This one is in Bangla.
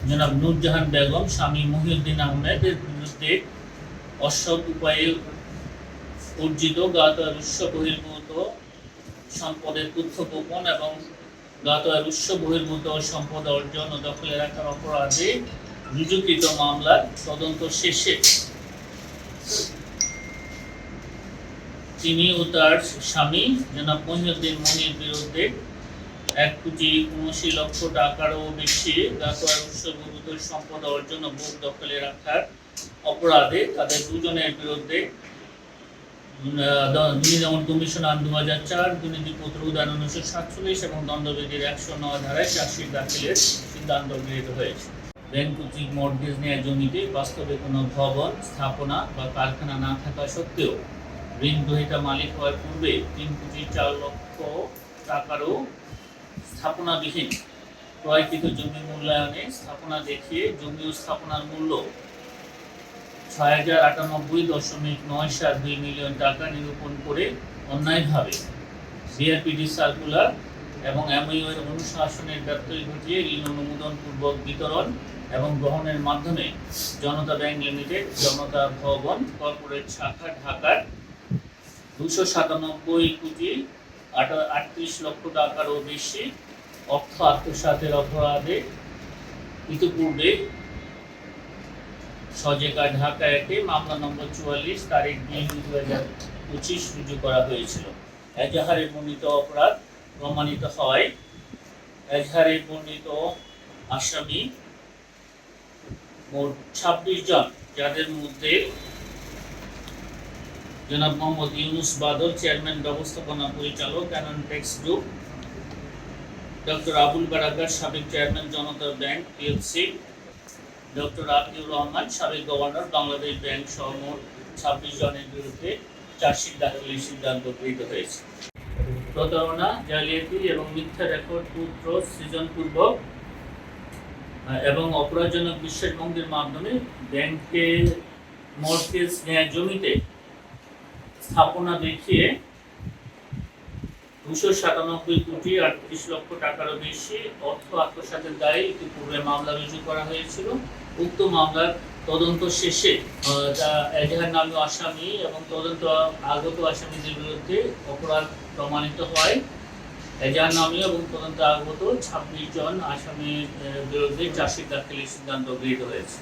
জনাব নূরজাহান বেগম স্বামী মহিউদ্দিন আহমেদের বিরুদ্ধে অসৎ উপায়ে অর্জিত গাতোয়ার উৎস বহির্ভূত সম্পদের তথ্য গোপন এবং গাতোয়ার উৎস বহির্ভূত সম্পদ অর্জন ও দখলে রাখার অপরাধে রুজুকৃত মামলার তদন্ত শেষে তিনি ও তার স্বামী জনাব মহিউদ্দিন মনির বিরুদ্ধে 1,79,00,000 টাকারও বেশি গাতোয়ার উৎস বহির্ভূত সম্পদ অর্জন ও ভোগ দখলে রাখার অপরাধে তাদের দুজনের বিরুদ্ধে নির্যাতন কমিশন আইন 2004, দুর্নীতি প্রতিরোধ আইন 1947 এবং দণ্ডবিধির 109 ধারায় চার্জশিট দাখিলের সিদ্ধান্ত গৃহীত হয়েছে। ব্যাংক কর্তৃক মর্টগেজ নেওয়া জমিতে বাস্তবে কোনো ভবন, স্থাপনা বা কারখানা না থাকা সত্ত্বেও ঋণ গ্রহীতা মালিক হওয়ার পূর্বে 3,04,00,000 টাকারও স্থাপনাবিহীন ক্রয়কৃত জমি মূল্যায়নে স্থাপনা দেখিয়ে জমি ও স্থাপনার মূল্য 6,098.972 মিলিয়ন টাকা নিরূপণ করে অন্যায়ভাবে বিআরপিডি সার্কুলার এবং এমইউ এর অনুশাসনের ব্যত্যয় ঘটিয়ে ঋণ অনুমোদনপূর্বক বিতরণ এবং গ্রহণের মাধ্যমে জনতা ব্যাংক লিমিটেড, জনতা ভবন কর্পোরেট শাখা, ঢাকার 297,38,00,000 টাকারও বেশি অর্থ আত্মসাতের অপরাধে ইতিপূর্বে সজেকা ঢাকা 1 মামলা নম্বর 44 তারিখ 2/2025 রুজু করা হয়েছিল। এজাহারে বর্ণিত অপরাধ প্রমাণিত হয় এজাহারে বর্ণিত আসামি মোট 26 জন, যাদের মধ্যে জনাব মোহাম্মদ ইউনুস বাদল, চেয়ারম্যান ব্যবস্থাপনা পরিচালক Canon Tex group, doctor Abul Barkat, সাবেক chairman Janata bank PLC, doctor Atiur Rahman, সাবেক গভর্নর বাংলাদেশ ব্যাংক সহ মোট 26 জনের বিরুদ্ধে চার্জশিট দাখিলের সিদ্ধান্ত গৃহীত হয়েছে। প্রতারণা, জালিয়াতি এবং মিথ্যা রেকর্ড পুত্র সৃজনপূর্বক এবং অপরাধজনক বিশ্বাসভঙ্গের মাধ্যমে ব্যাংকে মর্টগেজ নেওয়া জমিতে স্থাপনা দেখিয়ে 297,38,00,000 টাকারও বেশি অর্থ আত্মসাতের দায়ে ইতিপূর্বে মামলা রুজু করা হয়েছিল। উক্ত মামলার তদন্ত শেষে এজাহার নামী আসামি এবং তদন্ত আগত আসামিদের বিরুদ্ধে অপরাধ প্রমাণিত হয়। এজাহার নামী এবং তদন্ত আগত 26 জন আসামির বিরুদ্ধে চার্জশিট দাখিলের সিদ্ধান্ত গৃহীত হয়েছে।